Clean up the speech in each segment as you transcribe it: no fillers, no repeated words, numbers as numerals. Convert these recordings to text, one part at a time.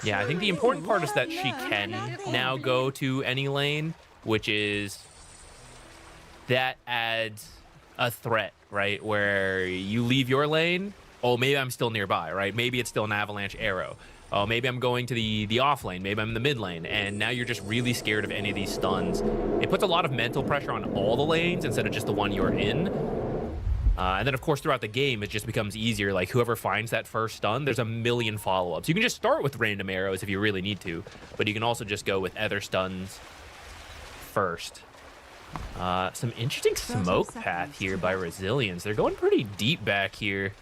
Yeah, I think the important part is that she can now go to any lane, which is that adds a threat, right? Where you leave your lane, oh, maybe I'm still nearby, right? Maybe it's still an avalanche arrow. Oh, maybe I'm going to the off lane. Maybe I'm in the mid lane. And now you're just really scared of any of these stuns. It puts a lot of mental pressure on all the lanes instead of just the one you're in. And then, of course, throughout the game, it just becomes easier. Like, whoever finds that first stun, there's a million follow-ups. You can just start with random arrows if you really need to, but you can also just go with other stuns first. Some interesting smoke path here by Resilience. They're going pretty deep back here.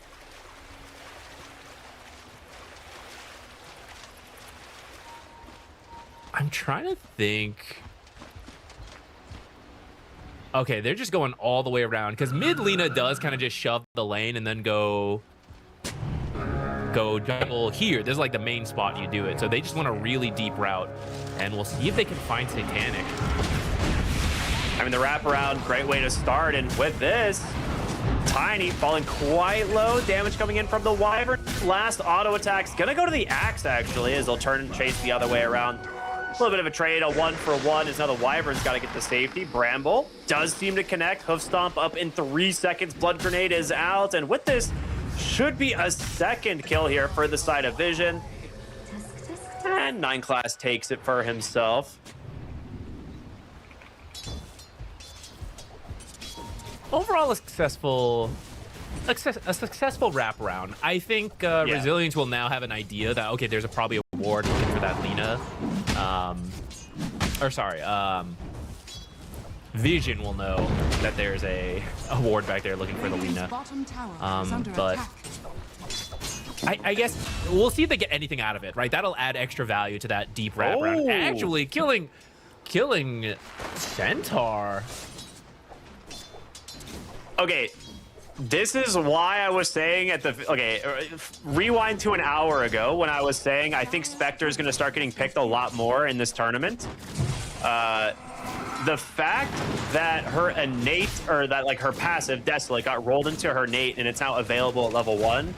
I'm trying to think. Okay, they're just going all the way around because mid Lina does kind of just shove the lane and then go jungle here. This is like the main spot you do it. So they just want a really deep route, and we'll see if they can find Satanic. I mean, the wraparound, great way to start, and with this, Tiny falling quite low. Damage coming in from the Wyvern. Last auto attack's gonna go to the Axe, actually, as they'll turn and chase the other way around. A little bit of a trade, a 1-for-1, as now the Wyvern's got to get the safety. Bramble does seem to connect. Hoof Stomp up in 3 seconds. Blood Grenade is out, and with this, should be a second kill here for the side of Vision. And 9 Class takes it for himself. Overall, a successful wraparound. I think Resilience will now have an idea that, okay, there's probably a ward looking for that Lina. Vision will know that there's a ward back there looking for the Lina. But I guess we'll see if they get anything out of it, right? That'll add extra value to that deep wraparound. Actually, killing Centaur. Okay, this is why I was saying rewind to an hour ago when I was saying I think Spectre is going to start getting picked a lot more in this tournament. The fact that her innate, or that like her passive Desolate got rolled into her innate and it's now available at level 1,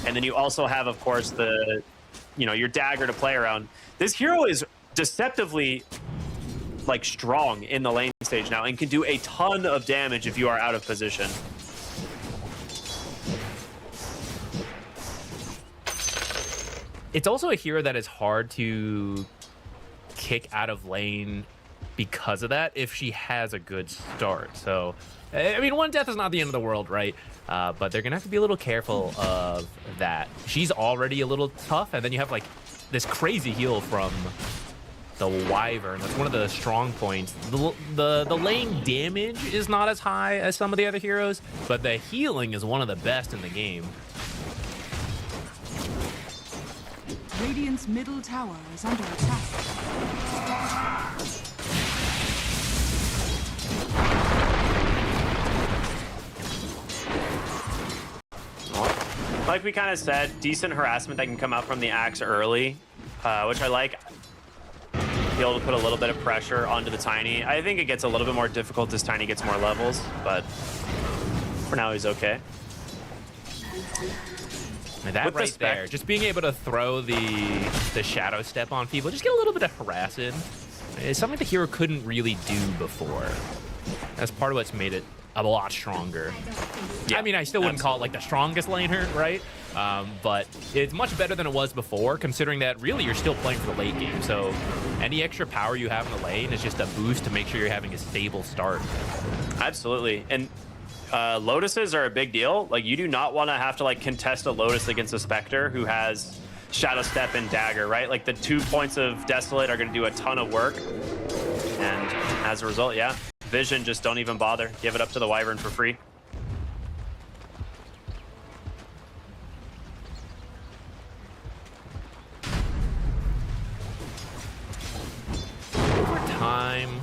and then you also have, of course, the, your dagger to play around. This hero is deceptively like strong in the lane stage now and can do a ton of damage if you are out of position. It's also a hero that is hard to kick out of lane because of that if she has a good start. So, I mean, 1 death is not the end of the world, right? But they're gonna have to be a little careful of that. She's already a little tough, and then you have like this crazy heal from the Wyvern. That's one of the strong points. The lane damage is not as high as some of the other heroes, but the healing is one of the best in the game. Radiant's middle tower is under attack. Like we kind of said, decent harassment that can come out from the Axe early, which I like. Be able to put a little bit of pressure onto the Tiny. I think it gets a little bit more difficult as Tiny gets more levels, but for now he's okay. And that right there, just being able to throw the Shadow Step on people, just get a little bit of harassing. It's something the hero couldn't really do before. That's part of what's made it a lot stronger. Yeah, I mean, I still wouldn't call it like the strongest laner, right? But it's much better than it was before, considering that really you're still playing for the late game. So any extra power you have in the lane is just a boost to make sure you're having a stable start. Absolutely. And Lotuses are a big deal. Like, you do not want to have to like contest a Lotus against a Spectre who has Shadow Step and Dagger, right? Like, the 2 points of Desolate are going to do a ton of work. And as a result, yeah, Vision, just don't even bother. Give it up to the Wyvern for free. Over time,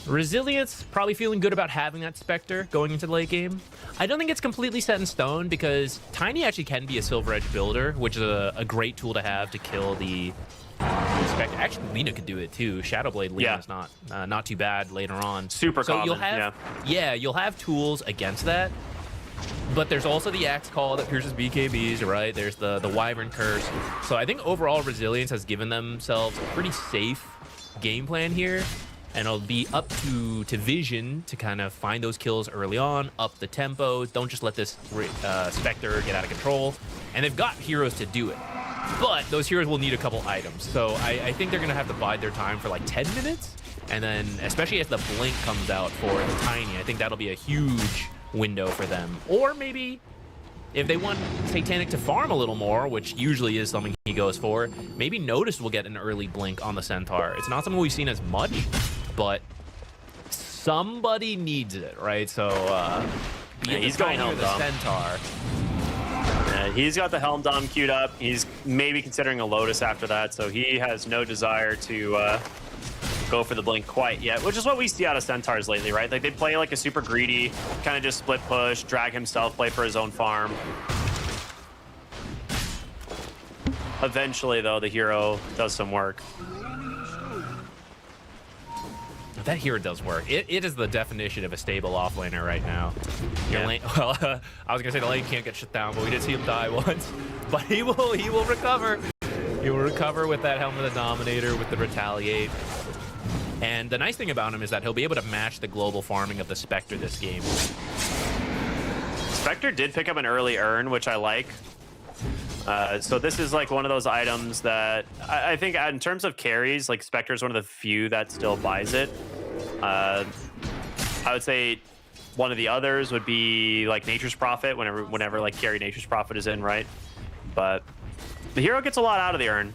Resilience probably feeling good about having that Spectre going into the late game. I don't think it's completely set in stone because Tiny actually can be a Silver Edge builder, which is a great tool to have to kill the Spectre. Actually, Lina could do it too. Shadowblade Lina is not too bad later on. Super common, you'll have, you'll have tools against that. But there's also the Axe Call that pierces BKBs, right? There's the Wyvern Curse. So I think overall Resilience has given themselves a pretty safe game plan here. And it'll be up to Vision to kind of find those kills early on, up the tempo. Don't just let this Spectre get out of control. And they've got heroes to do it. But those heroes will need a couple items. So I think they're going to have to bide their time for like 10 minutes. And then, especially as the Blink comes out for the Tiny, I think that'll be a huge window for them. Or maybe if they want Satanic to farm a little more, which usually is something he goes for, maybe Notice will get an early Blink on the Centaur. It's not something we've seen as much, but somebody needs it, right? So yeah, he's going Helm Dom. Centaur. He's got the Helm Dom queued up. He's maybe considering a Lotus after that, so he has no desire to go for the Blink quite yet, which is what we see out of Centaurs lately, right? Like, they play like a super greedy, kind of just split push, drag himself, play for his own farm. Eventually, though, the hero does some work. That hero does work. It is the definition of a stable offlaner right now. Your lane, well, I was gonna say the lane can't get shut down, but we did see him die once. But he will recover. He will recover with that Helm of the Dominator, with the Retaliate. And the nice thing about him is that he'll be able to match the global farming of the Spectre this game. Spectre did pick up an early Urn, which I like. So this is like one of those items that I think in terms of carries, like Spectre is one of the few that still buys it. I would say one of the others would be like Nature's Prophet, whenever like carry Nature's Prophet is in, right? But the hero gets a lot out of the Urn.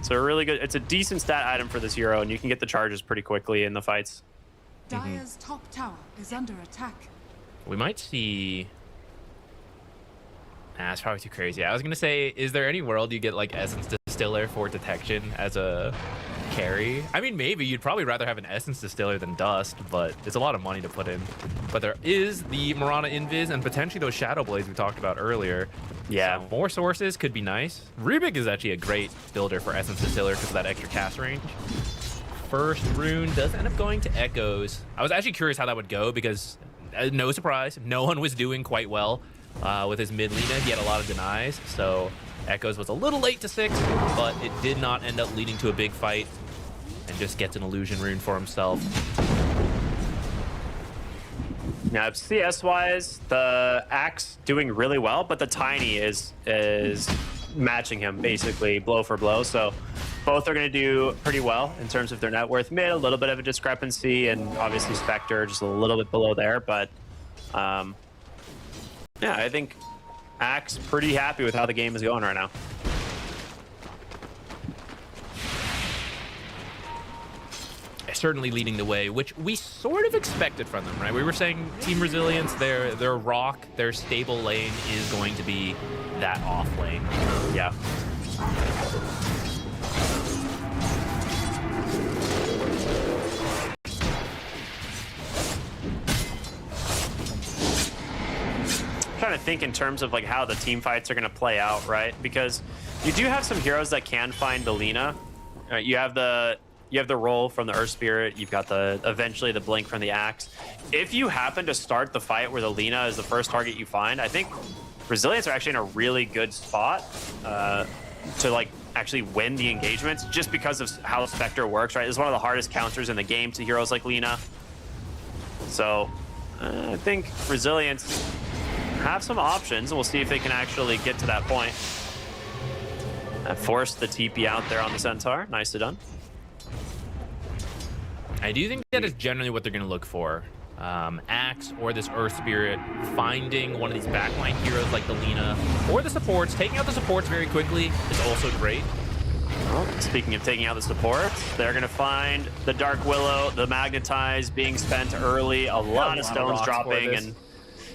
So it's a decent stat item for this hero, and you can get the charges pretty quickly in the fights. Dire's top tower is under attack. We might see... Nah, it's probably too crazy. I was gonna say, is there any world you get like Essence Distiller for detection as a carry? I mean, maybe you'd probably rather have an Essence Distiller than Dust, but it's a lot of money to put in. But there is the Mirana Invis and potentially those Shadow Blades we talked about earlier. Yeah, so more sources could be nice. Rubik is actually a great builder for Essence Distiller because of that extra cast range. First rune does end up going to Echoes. I was actually curious how that would go because, no surprise, no one was doing quite well. With his mid Lina, he had a lot of denies, so Echoes was a little late to 6, but it did not end up leading to a big fight, and just gets an illusion rune for himself. Now, CS-wise, the Axe doing really well, but the Tiny is matching him, basically, blow for blow, so both are going to do pretty well in terms of their net worth mid, a little bit of a discrepancy, and obviously Spectre just a little bit below there, but... yeah, I think Axe pretty happy with how the game is going right now. Certainly leading the way, which we sort of expected from them, right? We were saying Team Resilience, their rock, their stable lane is going to be that off lane. Yeah. Trying to think in terms of like how the team fights are going to play out, right? Because you do have some heroes that can find the Lina. Right? You have the roll from the Earth Spirit. You've got eventually the Blink from the Axe. If you happen to start the fight where the Lina is the first target you find, I think Resilience are actually in a really good spot to like actually win the engagements just because of how Spectre works, right? It's one of the hardest counters in the game to heroes like Lina. So I think Resilience have some options, and we'll see if they can actually get to that point. Force the TP out there on the Centaur. Nicely done. I do think that is generally what they're going to look for. Axe or this Earth Spirit, finding one of these backline heroes like the Lina or the supports. Taking out the supports very quickly is also great. Well, speaking of taking out the supports, they're going to find the Dark Willow, the Magnetize being spent early, a lot of stones dropping, and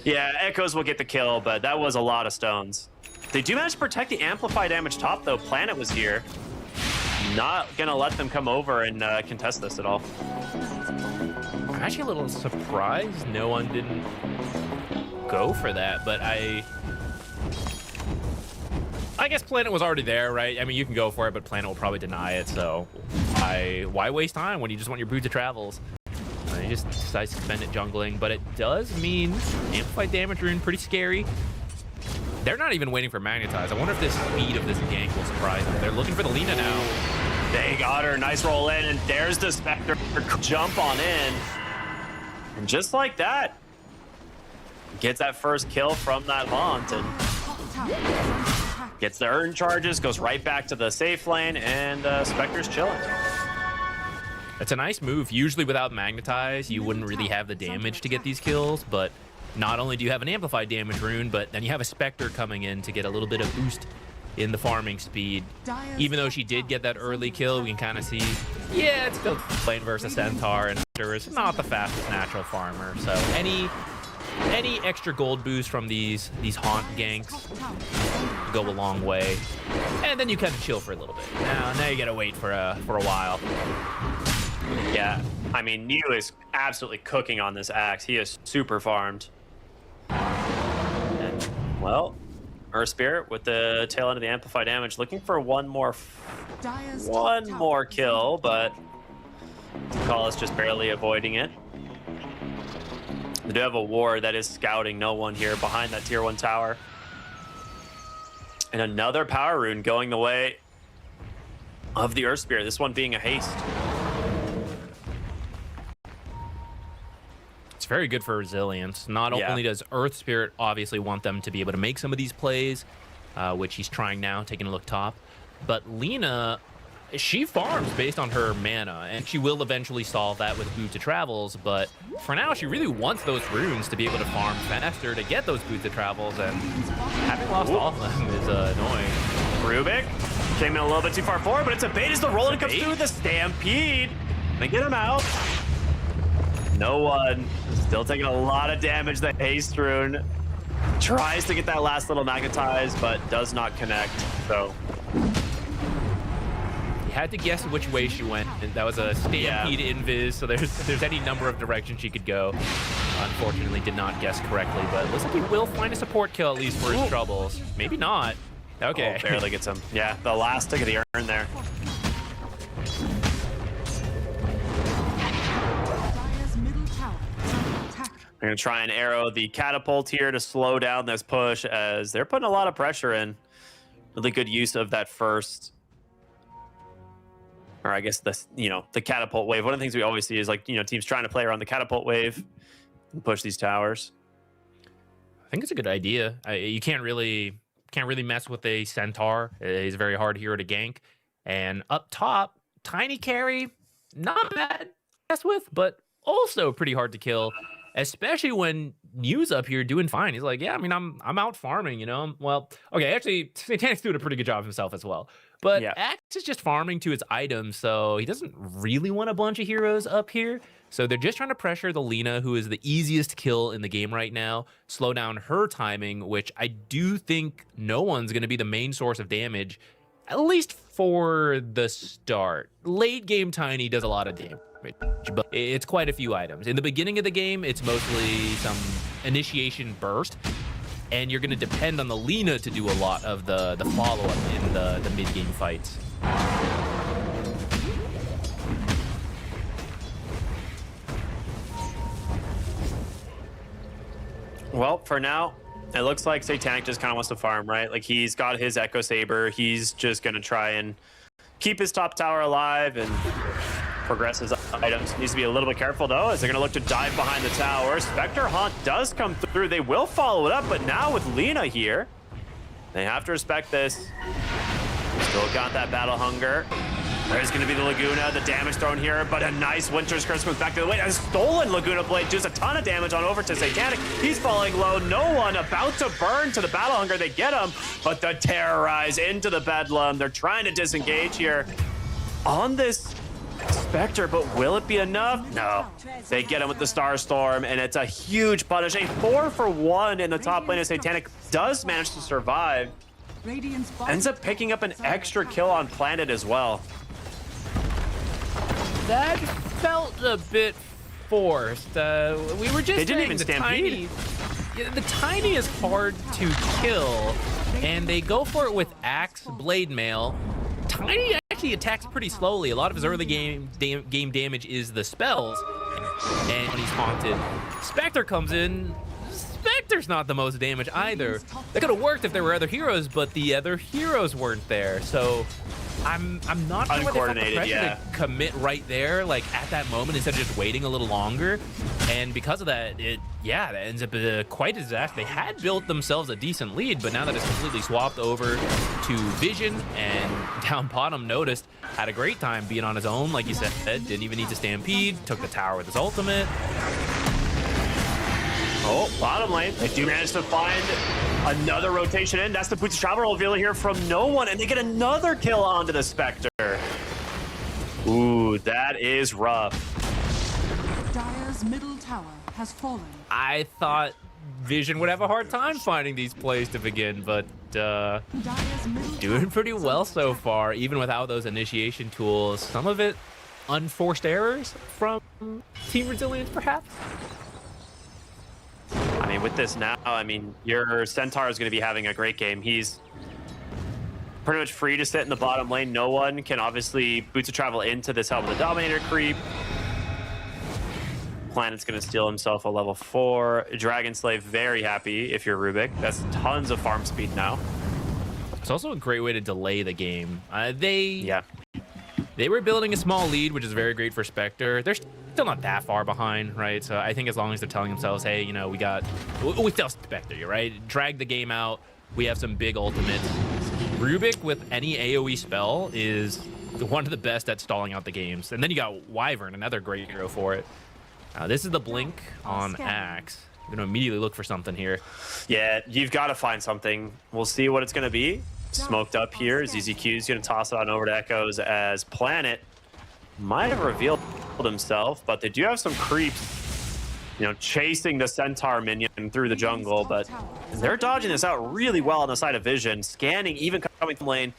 yeah, Echoes will get the kill, but that was a lot of stones. They do manage to protect the amplify damage top, though. Planet was here. Not going to let them come over and contest this at all. I'm actually a little surprised no one didn't go for that, but I guess Planet was already there, right? I mean, you can go for it, but Planet will probably deny it, so why waste time when you just want your Boots of Travels? he just decides to spend it jungling, but it does mean amplified damage rune, pretty scary. They're not even waiting for magnetize. I wonder if this speed of this gank will surprise them. They're looking for the Lina now. They got her. Nice roll in, and there's the Spectre. Jump on in. And just like that, gets that first kill from that Haunt, and gets the Urn charges, goes right back to the safe lane, and Spectre's chilling. It's a nice move. Usually without magnetize, you wouldn't really have the damage to get these kills, but not only do you have an amplified damage rune, but then you have a Spectre coming in to get a little bit of boost in the farming speed. Even though she did get that early kill, we can kind of see, yeah, it's still playing versus Centaur, and Spectre is not the fastest natural farmer. So any extra gold boost from these Haunt ganks go a long way. And then you kind of chill for a little bit. Now you gotta wait for a while. Yeah, I mean, Niu is absolutely cooking on this Axe. He is super farmed. And, well, Earth Spirit with the tail end of the amplified damage, looking for one more kill, but Call is just barely avoiding it. They do have a ward that is scouting no one here behind that tier 1 tower. And another power rune going the way of the Earth Spirit, this one being a haste. It's very good for resilience. Not only does Earth Spirit obviously want them to be able to make some of these plays, which he's trying now, taking a look top, but Lina, she farms based on her mana, and she will eventually solve that with Boot to Travels, but for now, she really wants those runes to be able to farm faster to get those Boot to Travels, and having lost all of them is annoying. Rubik came in a little bit too far forward, but it's a bait as the roll and comes through with the Stampede. They get him out. No one. Still taking a lot of damage. The haste rune tries to get that last little magnetize, but does not connect. So you had to guess which way she went. That was a Stampede invis, so there's any number of directions she could go. Unfortunately, did not guess correctly, but looks like he will find a support kill at least for his troubles. Maybe not. Okay. Oh, barely gets him. Yeah, the last tick of the urn there. They're going to try and arrow the catapult here to slow down this push, as they're putting a lot of pressure in. Really good use of that first, or I guess the catapult wave. One of the things we always see is teams trying to play around the catapult wave and push these towers. I think it's a good idea. You can't really mess with a Centaur. He's a very hard hero to gank. And up top, Tiny Carry, not bad to mess with, but also pretty hard to kill. Especially when Niu's up here doing fine. He's like, yeah, I mean, I'm out farming, you know? Well, okay, actually, Satanic's doing a pretty good job himself as well. But Axe is just farming to his items, so he doesn't really want a bunch of heroes up here. So they're just trying to pressure the Lina, who is the easiest kill in the game right now, slow down her timing, which I do think no one's going to be the main source of damage, at least for the start. Late game Tiny does a lot of damage, but it's quite a few items. In the beginning of the game, it's mostly some initiation burst, and you're going to depend on the Lina to do a lot of the follow-up in the mid-game fights. Well, for now, it looks like Satanic just kind of wants to farm, right? Like, he's got his Echo Saber. He's just going to try and keep his top tower alive and progress his items. Needs to be a little bit careful, though, as they're going to look to dive behind the tower. Spectre Haunt does come through. They will follow it up, but now with Lina here, they have to respect this. Still got that battle hunger. There's going to be the Laguna, the damage thrown here, but a nice Winter's Curse comes back to the way. A stolen Laguna Blade does a ton of damage on over to Satanic. He's falling low. No one about to burn to the battle hunger. They get him, but the Terrorize into the Bedlam. They're trying to disengage here on this Spectre, but will it be enough? No. They get him with the Star Storm, and it's a huge punish. A 4-for-1 in the top lane of Satanic does manage to survive. Ends up picking up an extra kill on Planet as well. That felt a bit forced. We were just saying the Tiny is hard to kill, and they go for it with Axe, Blade Mail. Tiny actually attacks pretty slowly. A lot of his early game damage is the spells. And when he's haunted, Spectre comes in. Spectre's not the most damage either. That could have worked if there were other heroes, but the other heroes weren't there. So I'm not sure whether they felt the pressure to commit right there, like at that moment, instead of just waiting a little longer. And because of that, that ends up quite a disaster. They had built themselves a decent lead, but now that it's completely swapped over to Vision, and down bottom noticed, had a great time being on his own, like you said, didn't even need to stampede, took the tower with his ultimate. Oh, bottom lane. They do manage to find another rotation in. That's the Boots of Travel reveal here from no one, and they get another kill onto the Spectre. Ooh, that is rough. Dire's middle tower has fallen. I thought Vision would have a hard time finding these plays to begin, but doing pretty well so far, even without those initiation tools. Some of it unforced errors from Team Resilience, perhaps? I mean, with this now, I mean, your Centaur is going to be having a great game. He's pretty much free to sit in the bottom lane. No one can obviously Boots of Travel into this Helm of the Dominator creep. Planet's going to steal himself a level 4. Dragon Slave, very happy if you're Rubik. That's tons of farm speed now. It's also a great way to delay the game. They were building a small lead, which is very great for Spectre. They're still not that far behind, right? So I think as long as they're telling themselves, hey, you know, we still Spectre, right? Drag the game out. We have some big ultimates. Rubik with any AoE spell is one of the best at stalling out the games. And then you got Wyvern, another great hero for it. This is the blink on Axe. I'm going to immediately look for something here. Yeah, you've got to find something. We'll see what it's going to be. Smoked up here. ZZQ is going to toss it on over to Echoes as Planet might have revealed himself, but they do have some creeps, you know, chasing the Centaur minion through the jungle, but they're dodging this out really well on the side of Vision, scanning, even coming from lane,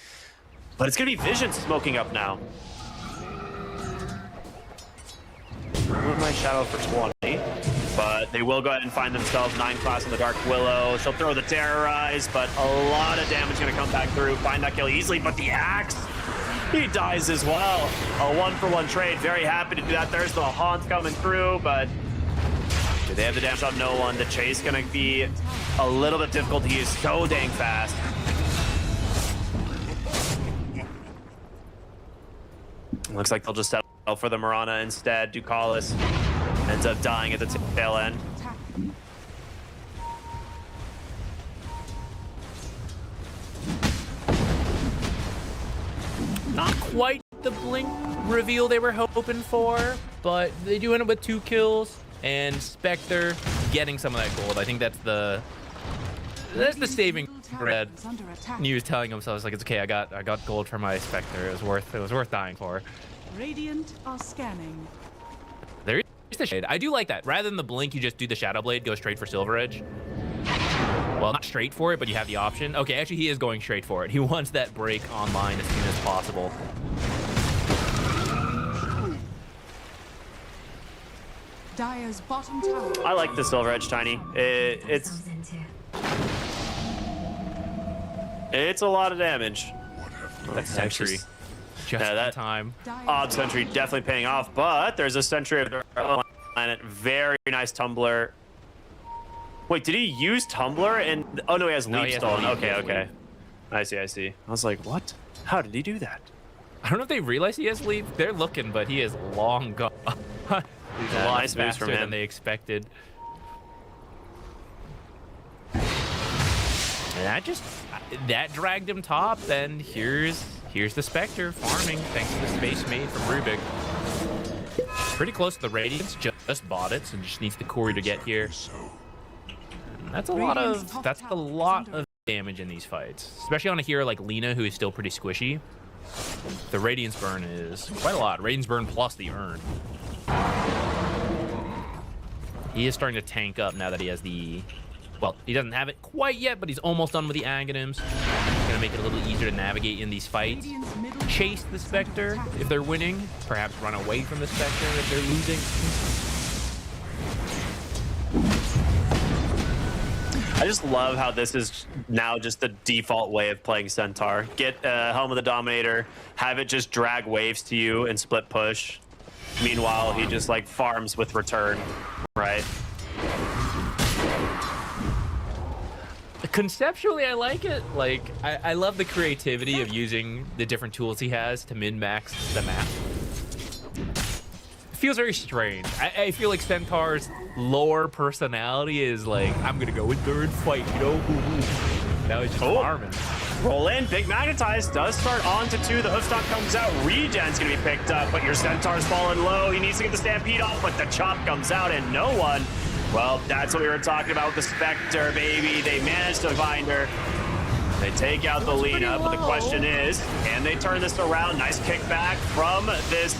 but it's going to be Vision smoking up now. Ruin my Shadow for 20, but they will go ahead and find themselves 9 class in the Dark Willow. She'll throw the Terrorize, but a lot of damage going to come back through. Find that kill easily, but the Axe, he dies as well. A 1-for-1 trade. Very happy to do that. There's the Haunt coming through, but do they have the damage on no one? The chase going to be a little bit difficult. He is so dang fast. Looks like they'll just settle for the Mirana instead. Ducalis ends up dying at the tail end. Not quite the blink reveal they were hoping for, but they do end up with 2 kills, and Spectre getting some of that gold. I think that's the saving bread. And he was telling himself, like, it's okay, I got gold for my Spectre. It was worth dying for. Radiant are scanning. There is the shade. I do like that. Rather than the blink, you just do the Shadow Blade, go straight for Silver Edge. Well, not straight for it, but you have the option. Okay, actually, he is going straight for it. He wants that break online as soon as possible. Dire's bottom tower. I like the Silver Edge, Tiny. It's a lot of damage. That sentry. Just in time. Odd sentry definitely paying off, but there's a sentry of their own planet. Very nice tumbler. Wait, did he use tumbler? And oh no, he has leap stolen. Okay. I see. I was like, what? How did he do that? I don't know if they realize he has leap. They're looking, but he is long gone. He's a lot faster than they expected. And that dragged him top. Then here's the Spectre farming thanks to the space made from Rubik. Pretty close to the Radiance, just bought it, so just needs the Courier to get here. And that's a lot of damage in these fights, especially on a hero like Lina, who is still pretty squishy. The Radiance burn is quite a lot. Radiance burn plus the urn. He is starting to tank up now that he has the... Well, he doesn't have it quite yet, but he's almost done with the Aghanims. Gonna make it a little easier to navigate in these fights. Chase the Spectre if they're winning. Perhaps run away from the Spectre if they're losing. I just love how this is now just the default way of playing Centaur. Get Helm of the Dominator, have it just drag waves to you and split push. Meanwhile, he just like farms with return, right? Conceptually, I like it. Like, I love the creativity of using the different tools he has to min-max the map. It feels very strange. I feel like Centaur's lore personality is like, I'm gonna go in there and fight, you know? Now he's just farming. Roll in, big magnetize, does start on to 2. The hoofstock comes out, regen's gonna be picked up, but your Centaur's falling low. He needs to get the stampede off, but the chop comes out and no one. Well, that's what we were talking about with the Spectre, baby. They managed to find her. They take out the Lina, but the question is, can they turn this around? Nice kickback from this.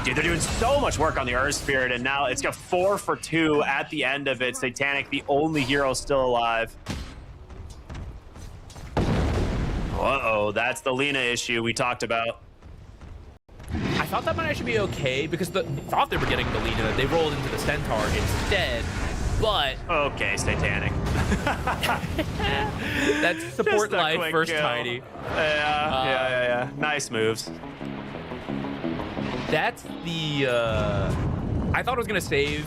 Dude, they're doing so much work on the Earth Spirit, and now it's got 4 for 2 at the end of it. Satanic, the only hero still alive. Uh-oh, that's the Lina issue we talked about. I thought that might actually be okay because they thought they were getting the Lina. They rolled into the Centaur instead, but... Okay, Satanic. That's support life versus Tiny. Yeah. Nice moves. That's the... I thought it was going to save,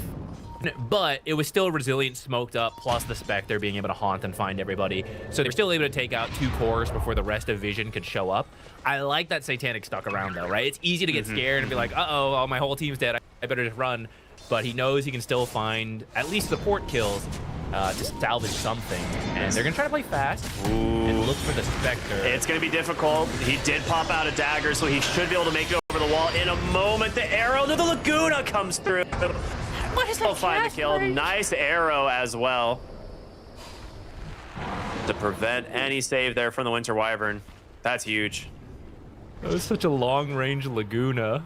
but it was still resilient, smoked up, plus the Spectre being able to haunt and find everybody. So they were still able to take out 2 cores before the rest of Vision could show up. I like that Satanic stuck around, though, right? It's easy to get scared and be like, uh-oh, my whole team's dead. I better just run. But he knows he can still find at least support kills to salvage something. And they're going to try to play fast and look for the Spectre. It's going to be difficult. He did pop out a dagger, so he should be able to make it over the wall in a moment. The arrow to the Laguna comes through. What is that? He'll find the kill. Nice arrow as well to prevent any save there from the Winter Wyvern. That's huge. That was such a long-range Laguna.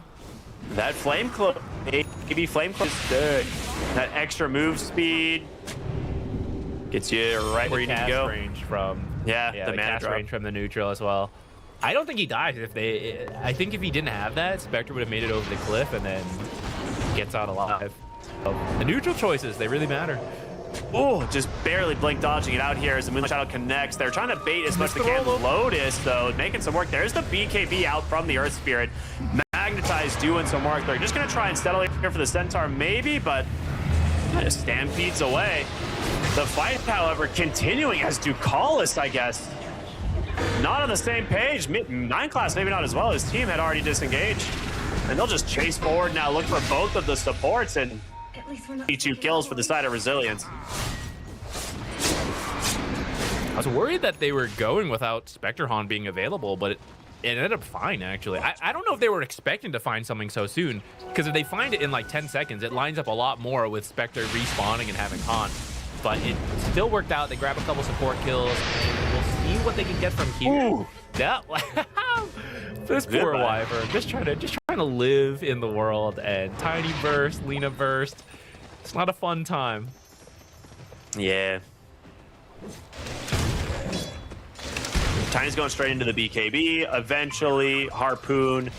That flame cloak, maybe flame cloak is good. That extra move speed gets you right where you need to go. Range from the mana cast range from the neutral as well. I don't think he dies if they. I think if he didn't have that, Spectre would have made it over the cliff and then gets out alive. The neutral choices, they really matter. Oh, just barely blink dodging it out here as the Moonlight Shadow connects. They're trying to bait as much as they can. Lotus, though, making some work. There's the BKB out from the Earth Spirit. Magnetize doing some work. They're just going to try and settle here for the Centaur, maybe, but just stampedes away. The fight, however, continuing as Ducalis, I guess. Not on the same page. 9 class, maybe not as well. His team had already disengaged. And they'll just chase forward now, look for both of the supports, and 2 kills for the side of Resilience. I was worried that they were going without Spectre Han being available, but it ended up fine, actually. I don't know if they were expecting to find something so soon, because if they find it in like 10 seconds, it lines up a lot more with Spectre respawning and having Han. But it still worked out. They grab a couple support kills, and we'll see what they can get from here. Ooh. Yeah. This poor Wyvern, just trying to live in the world, and Tiny burst, Lina burst. It's not a fun time. Yeah. Tiny's going straight into the BKB, eventually Harpoon,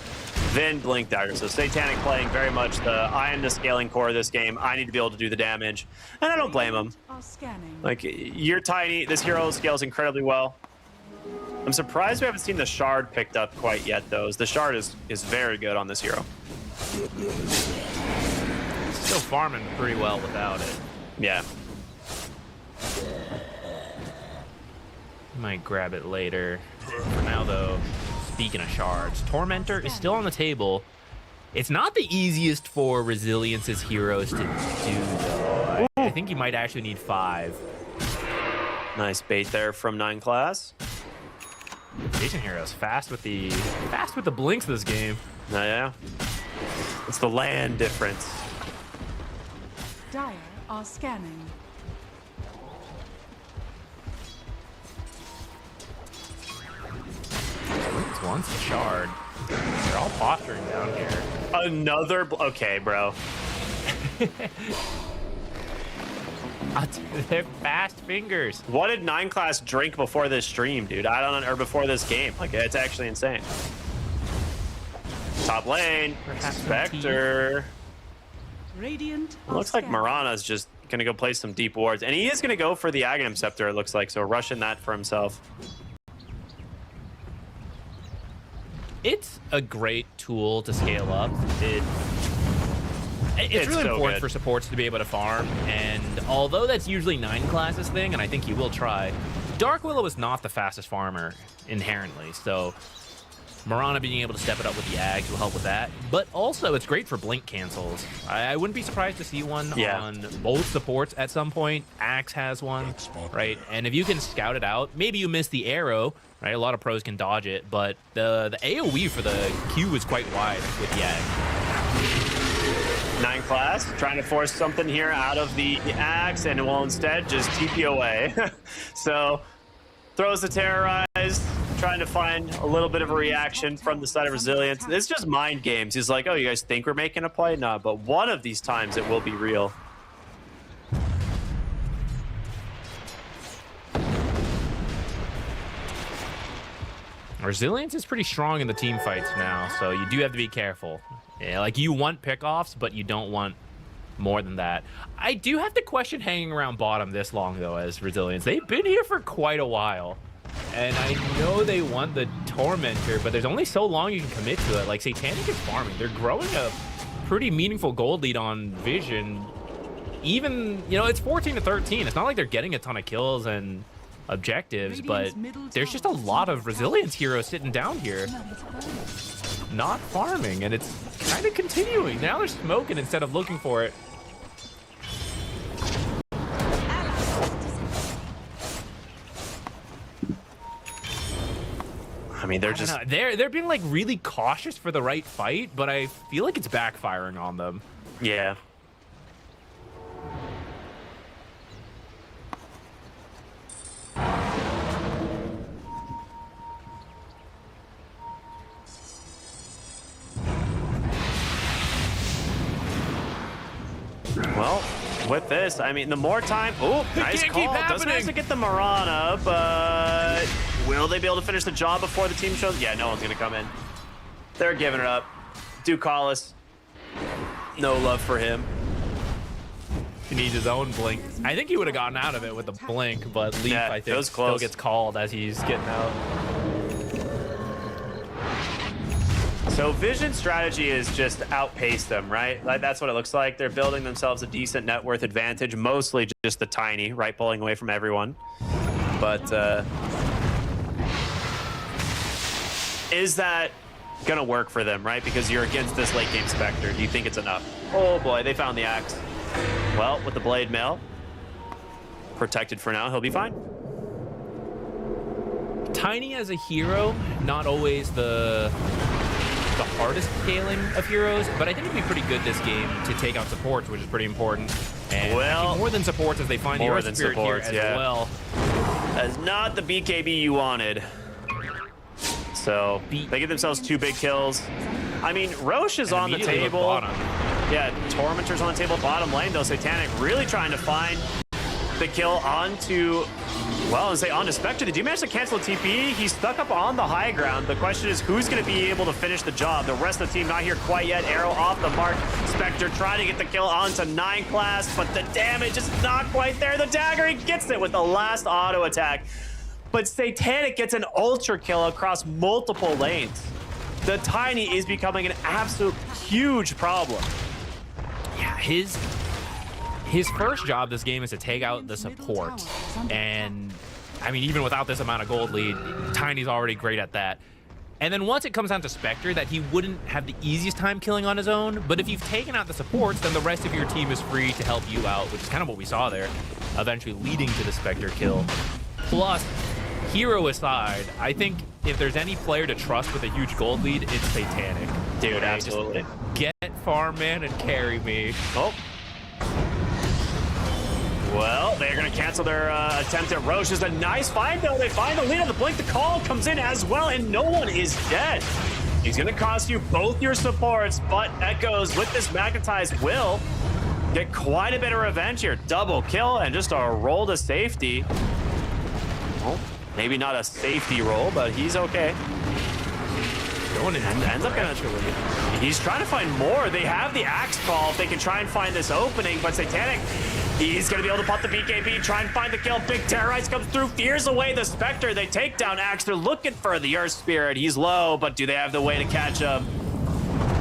then Blink Dagger. So Satanic playing very much I am the scaling core of this game. I need to be able to do the damage. And I don't blame him. Like, you're Tiny. This hero scales incredibly well. I'm surprised we haven't seen the Shard picked up quite yet, though. The Shard is very good on this hero. Still farming pretty well without it. Yeah. Might grab it later. For now, though, speaking of shards, Tormentor is still on the table. It's not the easiest for Resilience's heroes to do, though. I think you might actually need 5. Nice bait there from 9 class. Jason heroes fast with the blinks this game. Oh, yeah. It's the land difference. Dire are scanning. Once a shard. They're all posturing down here. Another. Okay, bro. They're fast fingers. What did 9 class drink before this stream, dude? I don't know, or before this game. Like, it's actually insane. Top lane. Perhaps Spectre. Radiant. Looks like Marana's just gonna go play some deep wards, and he is gonna go for the Aghanim Scepter. It looks like, so rushing that for himself. It's a great tool to scale up. It's really so important good. for supports to be able to farm, and although that's usually 9 classes thing, and I think he will try, Dark Willow is not the fastest farmer inherently, so Mirana being able to step it up with the Ags will help with that. But also, it's great for blink cancels. I wouldn't be surprised to see one on both supports at some point. Axe has one, right? And if you can scout it out, maybe you miss the arrow, right? A lot of pros can dodge it, but the AoE for the Q is quite wide with the Ag. 9 class, trying to force something here out of the Axe, and it will instead just TP away. So, throws the Terrorize, trying to find a little bit of a reaction from the side of Resilience. It's just mind games. He's like, oh, you guys think we're making a play? No, but one of these times it will be real. Resilience is pretty strong in the team fights now, so you do have to be careful. Yeah, like you want pickoffs, but you don't want more than that. I do have to question hanging around bottom this long, though, as Resilience. They've been here for quite a while. And I know they want the Tormentor, but there's only so long you can commit to it. Like, Satanic is farming. They're growing a pretty meaningful gold lead on Vision. Even, you know, it's 14-13. It's not like they're getting a ton of kills and objectives, but there's just a lot of Resilience heroes sitting down here not farming, and it's kind of continuing. Now they're smoking instead of looking for it. I mean, they're just... They're being, like, really cautious for the right fight, but I feel like it's backfiring on them. Yeah. Well, with this, I mean, the more time... Oh, nice call. Doesn't manage to get the Mirana, but will they be able to finish the job before the team shows? Yeah, no one's going to come in. They're giving it up. Ducalis, no love for him. He needs his own blink. I think he would have gotten out of it with the blink, but Leaf, Yeah, I it think, was still close. gets called as he's getting out. So Vision's strategy is just outpace them, right? Like, that's what it looks like. They're building themselves a decent net worth advantage, mostly just the tiny, right? Pulling away from everyone. But is that gonna work for them, right? Because you're against this late game Spectre. Do you think it's enough? Oh boy, they found the Axe. Well, with the Blade Mail protected for now, he'll be fine. Tiny as a hero, not always the hardest scaling of heroes, but I think it'd be pretty good this game to take out supports, which is pretty important. And well, more than supports, as they find the Earth Spirit supports, here as well. That's not the BKB you wanted. So they get themselves 2 big kills. I mean, Roche is on the table. Yeah, Tormentor's on the table, bottom lane though. Satanic really trying to find the kill onto, well, I say onto Spectre. Did you manage to cancel a TP? He's stuck up on the high ground. The question is, who's going to be able to finish the job? The rest of the team not here quite yet. Arrow off the mark. Spectre trying to get the kill onto 9 class, but the damage is not quite there. The dagger, he gets it with the last auto attack. But Satanic gets an ultra kill across multiple lanes. The Tiny is becoming an absolute huge problem. Yeah, his first job this game is to take out the support. And, I mean, even without this amount of gold lead, Tiny's already great at that. And then once it comes down to Spectre, that he wouldn't have the easiest time killing on his own. But if you've taken out the supports, then the rest of your team is free to help you out, which is kind of what we saw there, eventually leading to the Spectre kill. Plus, hero aside, I think if there's any player to trust with a huge gold lead, it's Satanic. Dude, absolutely. Just get farm man and carry me. Oh. Well, they're going to cancel their attempt at Roche. It's a nice find, though. They find the lead on the blink. The call comes in as well, and no one is dead. He's going to cost you both your supports, but Echoes with this Magnetize will get quite a bit of revenge here. Double kill and just a roll to safety. Well, maybe not a safety roll, but he's okay. Going in And ends up gonna, he's trying to find more. They have the Axe call if they can try and find this opening, but Satanic, he's gonna be able to pop the BKB, try and find the kill. Big Terrorize comes through, fears away the Spectre. They take down Axe. They're looking for the Earth Spirit. He's low, but do they have the way to catch him?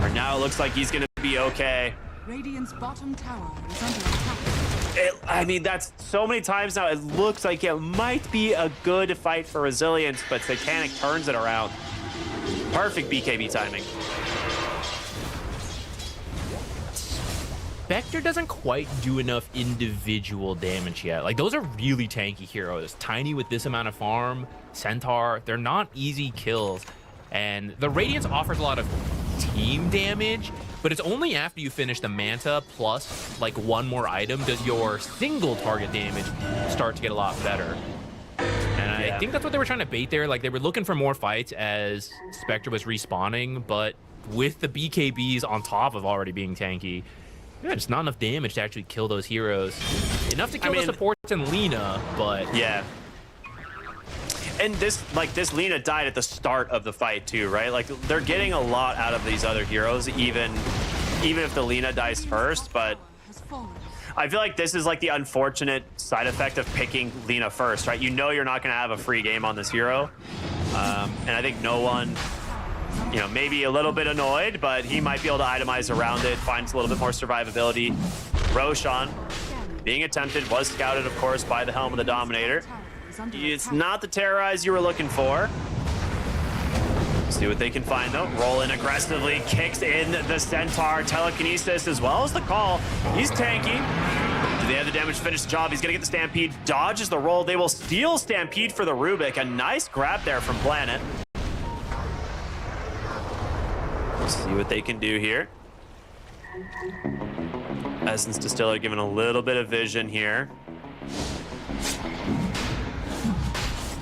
Or now it looks like he's gonna be okay. Radiant's bottom tower is under attack. I mean, that's so many times now. It looks like it might be a good fight for Resilience, but Satanic turns it around. Perfect BKB timing. Spectre doesn't quite do enough individual damage yet. Like, those are really tanky heroes. Tiny with this amount of farm, Centaur, they're not easy kills. And the Radiance offers a lot of team damage, but it's only after you finish the Manta plus like one more item does your single target damage start to get a lot better. And I think that's what they were trying to bait there. Like, they were looking for more fights as Spectre was respawning, but with the BKBs on top of already being tanky, yeah, just not enough damage to actually kill those heroes. Enough to kill the supports and Lina, but yeah. And this Lina died at the start of the fight too, right? Like, they're getting a lot out of these other heroes, even if the Lina dies first. But I feel like this is like the unfortunate side effect of picking Lina first, right? You know you're not going to have a free game on this hero, and I think no one, you know, maybe a little bit annoyed, but he might be able to itemize around it, finds a little bit more survivability. Roshan being attempted, was scouted, of course, by the Helm of the Dominator. It's not the terrorize you were looking for. See what they can find, though. Roll in aggressively, kicks in the Centaur, telekinesis as well as the call. He's tanky. Do they have the damage to finish the job? He's gonna get the Stampede, dodges the roll. They will steal Stampede for the Rubik. A nice grab there from Planet. See what they can do here. Essence Distiller giving a little bit of vision here.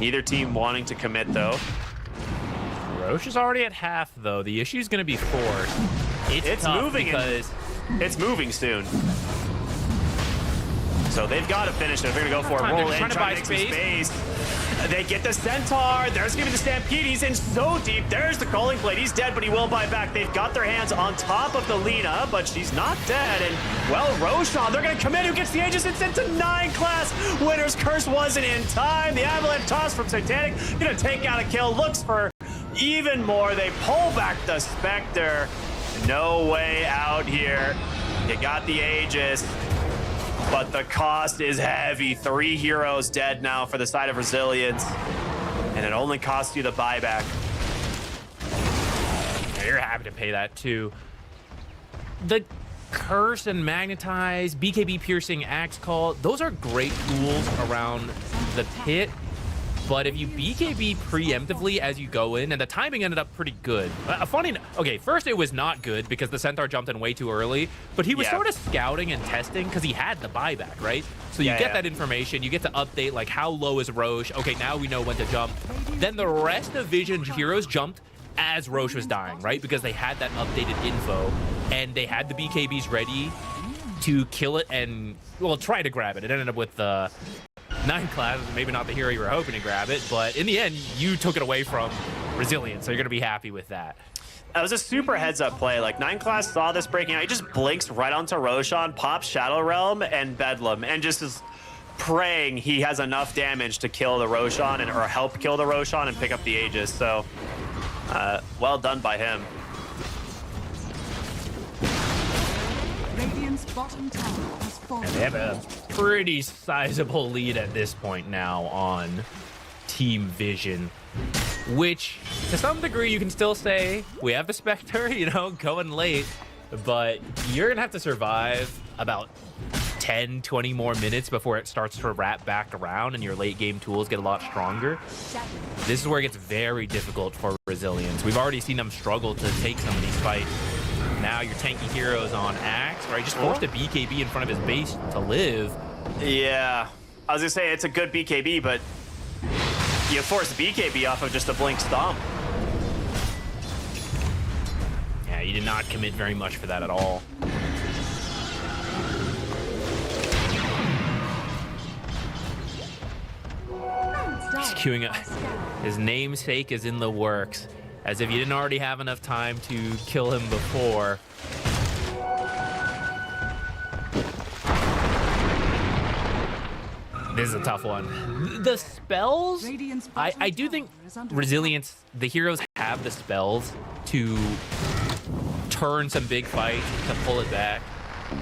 Neither team wanting to commit, though. Roche is already at half, though. The issue is going to be 4. It's moving because it's moving soon. So they've got to finish it. They're going to go for a roll in, trying to buy space. They get the Centaur. There's going to be the Stampede. He's in so deep. There's the Calling Blade. He's dead, but he will buy back. They've got their hands on top of the Lina, but she's not dead. And, well, Roshan, they're going to commit. Who gets the Aegis? It's into 9 class. Winner's Curse wasn't in time. The Avalanche toss from Satanic. Going to take out a kill. Looks for even more. They pull back the Spectre. No way out here. You got the Aegis, but the cost is heavy. 3 heroes dead now for the side of Resilience, and it only costs you the buyback. Yeah, you're happy to pay that too. The Curse and Magnetize, BKB Piercing, Axe Call, those are great tools around the pit. But if you BKB preemptively as you go in, and the timing ended up pretty good. Okay, first it was not good because the Centaur jumped in way too early, but he was sort of scouting and testing because he had the buyback, right? So you get that information, you get to update, like, how low is Roche? Okay, now we know when to jump. Then the rest of Vision heroes jumped as Roche was dying, right? Because they had that updated info, and they had the BKBs ready to kill it and, well, try to grab it. It ended up with the 9 class, maybe not the hero you were hoping to grab it, but in the end, you took it away from Resilience, so you're going to be happy with that. That was a super heads-up play. Like, 9 class saw this breaking out. He just blinks right onto Roshan, pops Shadow Realm and Bedlam, and just is praying he has enough damage to kill the Roshan or help kill the Roshan and pick up the Aegis. So, well done by him. Radiant's bottom tower has fallen. And they have a pretty sizable lead at this point now on Team Vision, which to some degree you can still say we have the Spectre, you know, going late, but you're gonna have to survive about 10-20 more minutes before it starts to wrap back around and your late game tools get a lot stronger. This is where it gets very difficult for Resilience. We've already seen them struggle to take some of these fights. Now your tanky heroes on Axe, right? Just forced a BKB in front of his base to live. Yeah, I was gonna say it's a good BKB, but you force the BKB off of just a blink stomp. Yeah, you did not commit very much for that at all. He's queuing up. His namesake is in the works. As if you didn't already have enough time to kill him before. This is a tough one. The spells, I do think Resilience, the heroes have the spells to turn some big fights, to pull it back.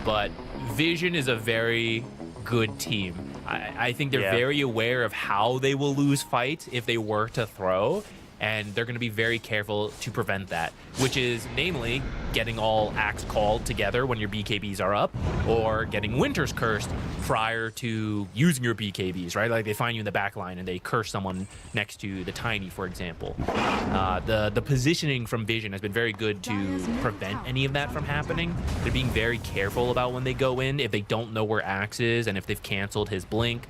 but Vision is a very good team. I think they're very aware of how they will lose fights if they were to throw, and they're going to be very careful to prevent that, which is namely getting all acts called together when your BKBs are up, or getting Winter's Cursed prior to using your BKBs, right? Like they find you in the back line and they curse someone next to the Tiny, for example. The positioning from Vision has been very good to prevent any of that from happening. They're being very careful about when they go in, if they don't know where Axe is, and if they've canceled his blink.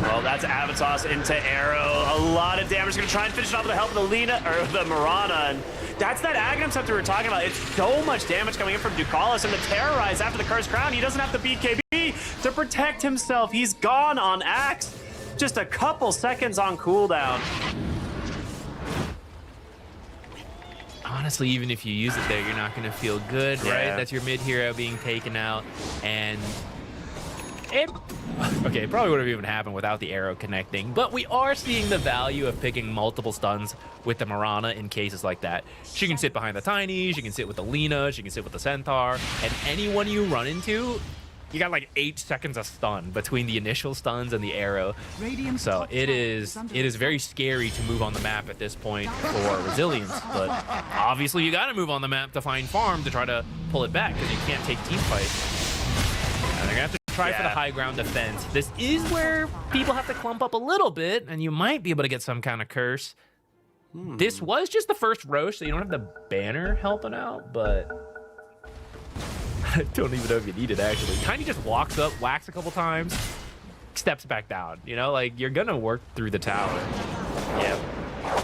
Well, that's Avatos into Arrow. A lot of damage. Going to try and finish it off with the help of the Lina, or the Mirana. And that's that Aghanim Scepter we were talking about. It's so much damage coming in from Ducalis, and the Terrorize after the Cursed Crown. He doesn't have the BKB to protect himself. He's gone on Axe. Just a couple seconds on cooldown. Honestly, even if you use it there, you're not going to feel good, right? That's your mid hero being taken out, and it probably would have even happened without the arrow connecting, but we are seeing the value of picking multiple stuns with the Mirana in cases like that. She can sit behind the Tiny, she can sit with the Lina, she can sit with the Centaur, and anyone you run into, you got like 8 seconds of stun between the initial stuns and the arrow. So it is very scary to move on the map at this point for Resilience, but obviously you got to move on the map to find farm to try to pull it back, because you can't take team fight. And they're gonna have to try for the high ground defense. This is where people have to clump up a little bit, and you might be able to get some kind of curse. This was just the first Roche, so you don't have the banner helping out, but I don't even know if you need it, actually. Tiny just walks up, whacks a couple times, steps back down. You know, like, you're gonna work through the tower. Yeah.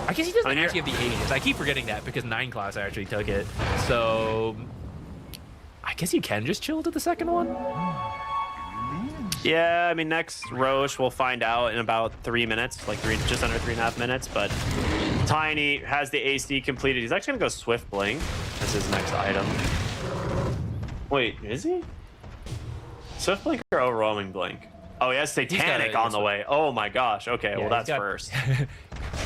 I guess he doesn't actually have the Aegis. I keep forgetting that because 9 class actually took it. So I guess you can just chill to the second one. Yeah, I mean, next Roche we'll find out in about 3 minutes, like just under 3.5 minutes. But Tiny has the AC completed. He's actually gonna go Swift Blink as his next item. Wait, is he? Swift Blink or Overwhelming Blink? Oh, he has Satanic on the way. Oh my gosh. Okay, well that's first.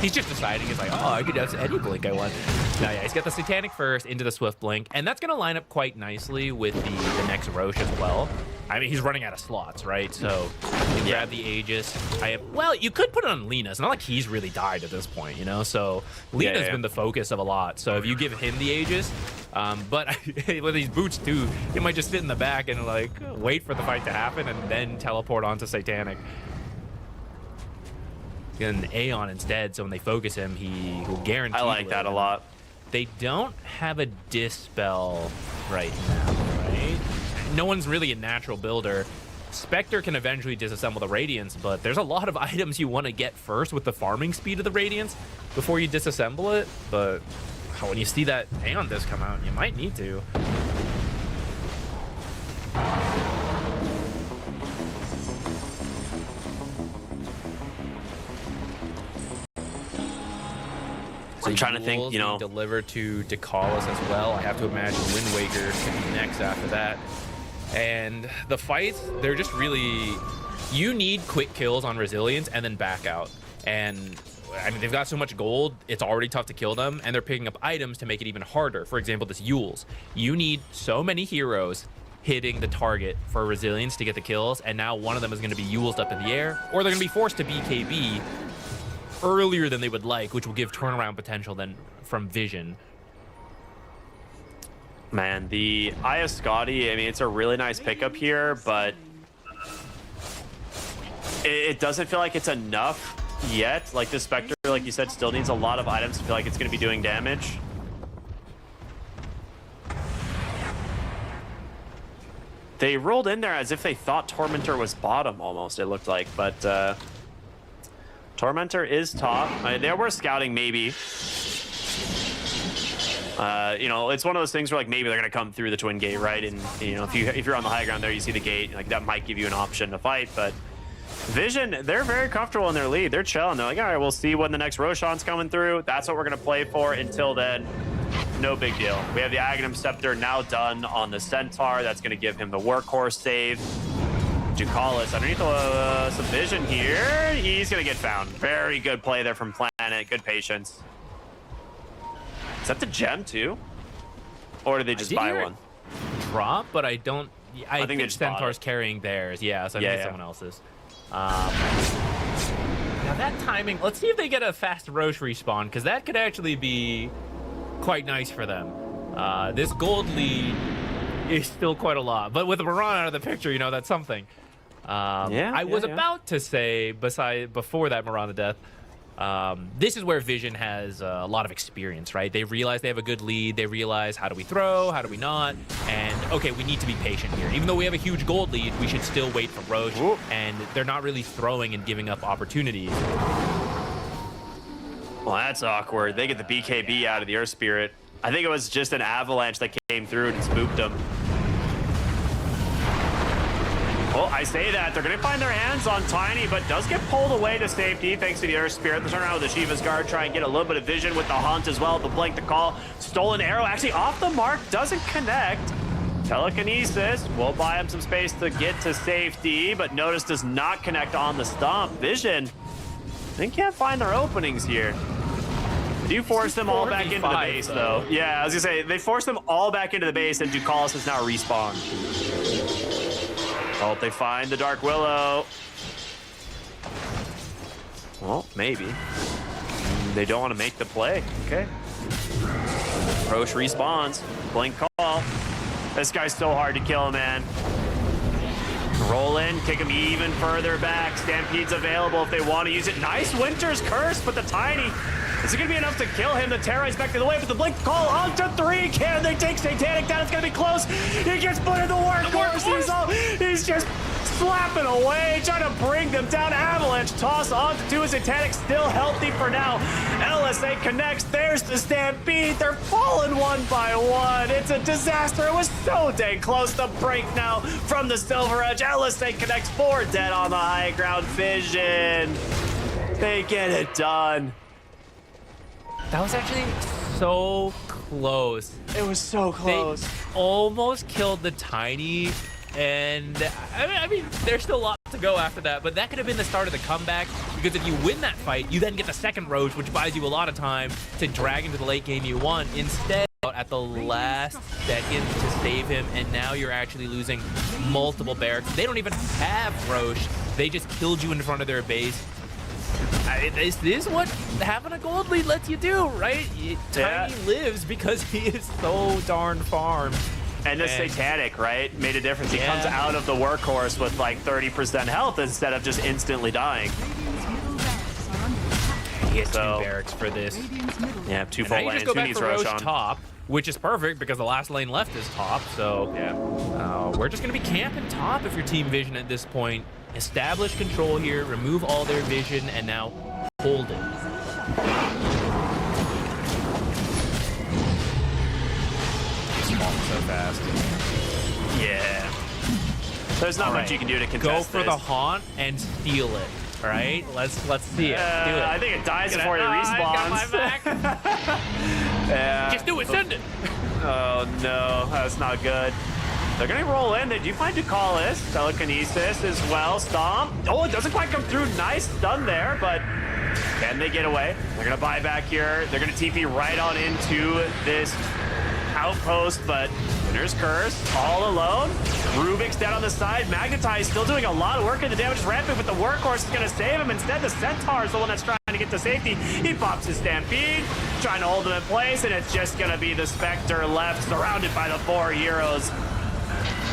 He's just deciding. He's like, oh, I could have any blink I want. No, yeah, he's got the Satanic first into the Swift Blink, and that's going to line up quite nicely with the next Roche as well. I mean, he's running out of slots, right? So you grab the Aegis. Well, you could put it on Lina. It's not like he's really died at this point, you know? So Lina's been the focus of a lot. So if you give him the Aegis, but with these boots too, he might just sit in the back and like wait for the fight to happen and then teleport onto Satanic. An Aeon instead, so when they focus him, he will guarantee. I like that a lot. They don't have a Dispel right now, right? No one's really a natural builder. Spectre can eventually disassemble the Radiance, but there's a lot of items you want to get first with the farming speed of the Radiance before you disassemble it. But when you see that Aeon Disc come out, you might need to. So I'm trying to think, you know, delivered to Ducalis as well. I have to imagine Wind Waker can be next after that. And the fights, they're just really, you need quick kills on Resilience and then back out. And I mean, they've got so much gold, it's already tough to kill them, and they're picking up items to make it even harder. For example, this Yules. You need so many heroes hitting the target for Resilience to get the kills, and now one of them is going to be Yulesed up in the air, or they're going to be forced to BKB earlier than they would like, which will give turnaround potential then from Vision. Man, the Eye of Scotty, I mean, it's a really nice pickup here, but it doesn't feel like it's enough yet. Like, the Spectre, like you said, still needs a lot of items to feel like it's going to be doing damage. They rolled in there as if they thought Tormentor was bottom, almost, it looked like, but Tormentor is top. They were scouting maybe. You know, it's one of those things where like maybe they're gonna come through the Twin Gate, right? And you know, if you're on the high ground there, you see the gate, like that might give you an option to fight. But Vision, they're very comfortable in their lead. They're chilling. They're like, all right, we'll see when the next Roshan's coming through. That's what we're gonna play for. Until then, no big deal. We have the Aghanim Scepter now done on the Centaur. That's gonna give him the workhorse save. Ducalis underneath some vision here. He's gonna get found. Very good play there from Planet. Good patience. Is that the gem too? Or did they just buy one? Drop, but I don't. I think they just bought Centaur's it. carrying theirs. Yeah, so I think it's someone else's. Now that timing. Let's see if they get a fast Roche respawn, because that could actually be quite nice for them. This gold lead is still quite a lot, but with Moran out of the picture, you know, that's something. I was about to say, before that Miranda death, this is where Vision has a lot of experience, right? They realize they have a good lead. They realize, how do we throw? How do we not? And, okay, we need to be patient here. Even though we have a huge gold lead, we should still wait for Roche. Whoop. And they're not really throwing and giving up opportunities. Well, that's awkward. They get the BKB out of the Earth Spirit. I think it was just an avalanche that came through and spooked them. Well, I say that. They're going to find their hands on Tiny, but does get pulled away to safety thanks to the Earth Spirit. They turn around with the Shiva's Guard, try and get a little bit of vision with the Hunt as well. The Blink, the Call. Stolen Arrow actually off the mark, doesn't connect. Telekinesis will buy him some space to get to safety, but notice does not connect on the stomp. Vision, they can't find their openings here. They do force them all back into the base, though. Yeah, I was going to say, they force them all back into the base, and Ducalis has now respawned. Oh, they find the Dark Willow. Well, maybe. They don't want to make the play. Okay. Roche respawns. Blink Call. This guy's so hard to kill, man. Roll in, kick him even further back. Stampede's available if they want to use it. Nice Winter's Curse, but the Tiny. Is it going to be enough to kill him? The Terrorize back to the way, but the Blink Call onto 3. Can they take Satanic down? It's going to be close. He gets put in the workhorse. He's just slapping away, trying to bring them down. Avalanche toss onto 2. Satanic still healthy for now. LSA connects. There's the Stampede. They're falling one by one. It's a disaster. It was so dang close. The break now from the Silver Edge. LSA connects. 4 dead on the high ground. Vision. They get it done. That was actually so close. It was so close. They almost killed the Tiny, and I mean, there's still a lot to go after that, but that could have been the start of the comeback, because if you win that fight, you then get the second Roche, which buys you a lot of time to drag into the late game you won. Instead, at the last second to save him, and now you're actually losing multiple barracks. They don't even have Roche. They just killed you in front of their base. This is what having a gold lead lets you do, right? Tiny lives because he is so darn farmed. And the Satanic, right, made a difference. He comes out of the workhorse with like 30% health instead of just instantly dying. He has 2 barracks for this. Yeah, 2 full lanes. You just go back needs for Roche Roshan? top, which is perfect because the last lane left is top. So we're just going to be camping top if you're Team Vision at this point. Establish control here, remove all their vision, and now hold it. Spawn so fast. Yeah. There's not much you can do to contest Go for the haunt and steal it. All right, let's see it. Do it. I think it dies before he respawns. Yeah. Just do it. Send it. Oh no, that's not good. They're gonna roll in. They do find Ducalis. Telekinesis as well. Stomp. Oh, it doesn't quite come through. Nice stun there, but can they get away? They're gonna buy back here. They're gonna TP right on into this outpost, but Winter's Curse all alone. Rubik's down on the side. Magnetize still doing a lot of work, and the damage is rampant, but the workhorse is gonna save him. Instead, the Centaur is the one that's trying to get to safety. He pops his Stampede, trying to hold him in place, and it's just gonna be the Spectre left, surrounded by the 4 heroes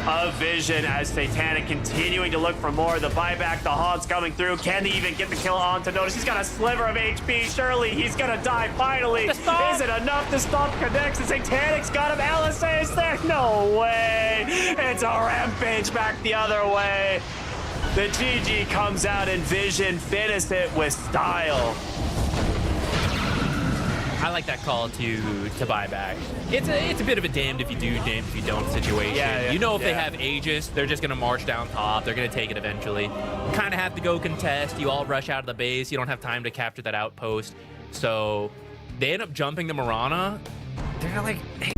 of Vision as Satanic continuing to look for more. The buyback, the Haunts coming through. Can he even get the kill on to notice? He's got a sliver of HP. Surely he's gonna die finally. Is it enough to stop connects? The Satanic's got him. LSA is there. No way. It's a rampage back the other way. The GG comes out and Vision finishes it with style. I like that call to buy back. It's a bit of a damned if you do, damned if you don't situation. You know, if they have Aegis, they're just gonna march down top. They're gonna take it eventually. You kind of have to go contest. You all rush out of the base. You don't have time to capture that outpost. So they end up jumping the Marana. They're like, hey,